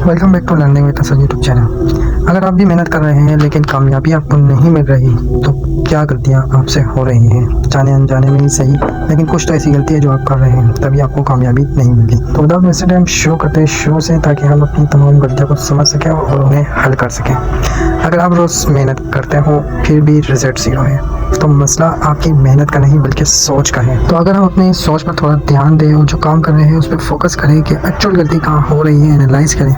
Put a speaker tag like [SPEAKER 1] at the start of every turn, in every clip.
[SPEAKER 1] Welcome back to learning with Asal YouTube channel. अगर आप भी मेहनत कर रहे हैं लेकिन कामयाबी आपको नहीं मिल रही तो क्या गलतियां आपसे हो रही हैं, जाने अनजाने में ही सही, लेकिन कुछ तो ऐसी गलती है जो आप कर रहे हैं तभी आपको कामयाबी नहीं मिलती। तो विदाउट वेस्टिंग टाइम शुरू करते हैं शुरू से, ताकि हम अपनी तमाम गलतियों को समझ सकें और उन्हें हल कर सकें। अगर आप रोज़ मेहनत करते हो फिर भी रिजल्ट ज़ीरो है तो मसला आपकी मेहनत का नहीं बल्कि सोच का है। तो अगर हम अपनी सोच पर थोड़ा ध्यान दें और जो काम कर रहे हैं उस पर फोकस करें कि एक्चुअल गलती कहाँ हो रही है, एनालाइज करें।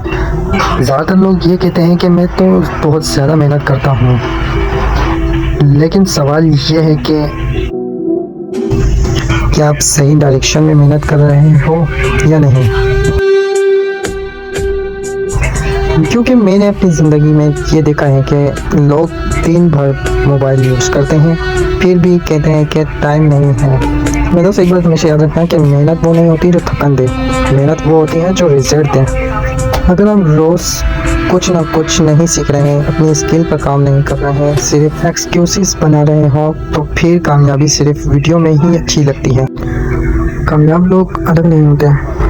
[SPEAKER 1] ज़्यादातर लोग ये कहते हैं कि मैं तो बहुत ज़्यादा मेहनत करता हूँ, लेकिन सवाल ये है कि क्या आप सही डायरेक्शन में मेहनत कर रहे हो या नहीं। क्योंकि मैंने अपनी ज़िंदगी में ये देखा है कि लोग दिन भर मोबाइल यूज़ करते हैं फिर भी कहते हैं कि टाइम नहीं है। मेरे दोस्त एक बात हमेशा याद रखना कि मेहनत वो नहीं होती जो थकन दे, मेहनत वो होती है जो रिजल्ट दे। अगर हम रोज़ कुछ ना कुछ नहीं सीख रहे हैं, अपनी स्किल पर काम नहीं कर रहे हैं, सिर्फ एक्सक्यूज़ेस बना रहे हो, तो फिर कामयाबी सिर्फ वीडियो में ही अच्छी लगती है। कामयाब लोग अलग नहीं होते,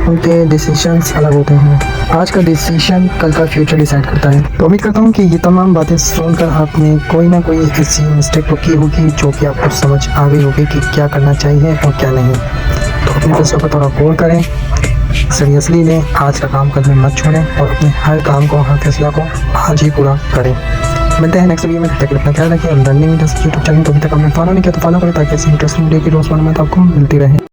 [SPEAKER 1] उनके डिसीजंस अलग होते हैं। आज का डिसीजन कल का फ्यूचर डिसाइड करता है। तो उम्मीद करता हूँ कि ये तमाम बातें सुनकर आपने कोई ना कोई ऐसी मिस्टेक तो की होगी जो कि आपको समझ आ गई होगी कि क्या करना चाहिए और क्या नहीं। तो अपने फैसलों पर थोड़ा गौर करें, सीरियसली लें, आज का काम करने मत छोड़ें और अपने हर काम को, हर फैसला को आज ही पूरा करें। मिलते हैं नेक्स्ट वीडियो में। तब तक अपना ख्याल रखिए और learning with Asal YouTube channel को अभी तक आपने फॉलो नहीं किया तो फॉलो करें, ताकि ऐसी इंटरेस्टिंग वीडियो की रोज़ मालूमात आपको मिलती रहे।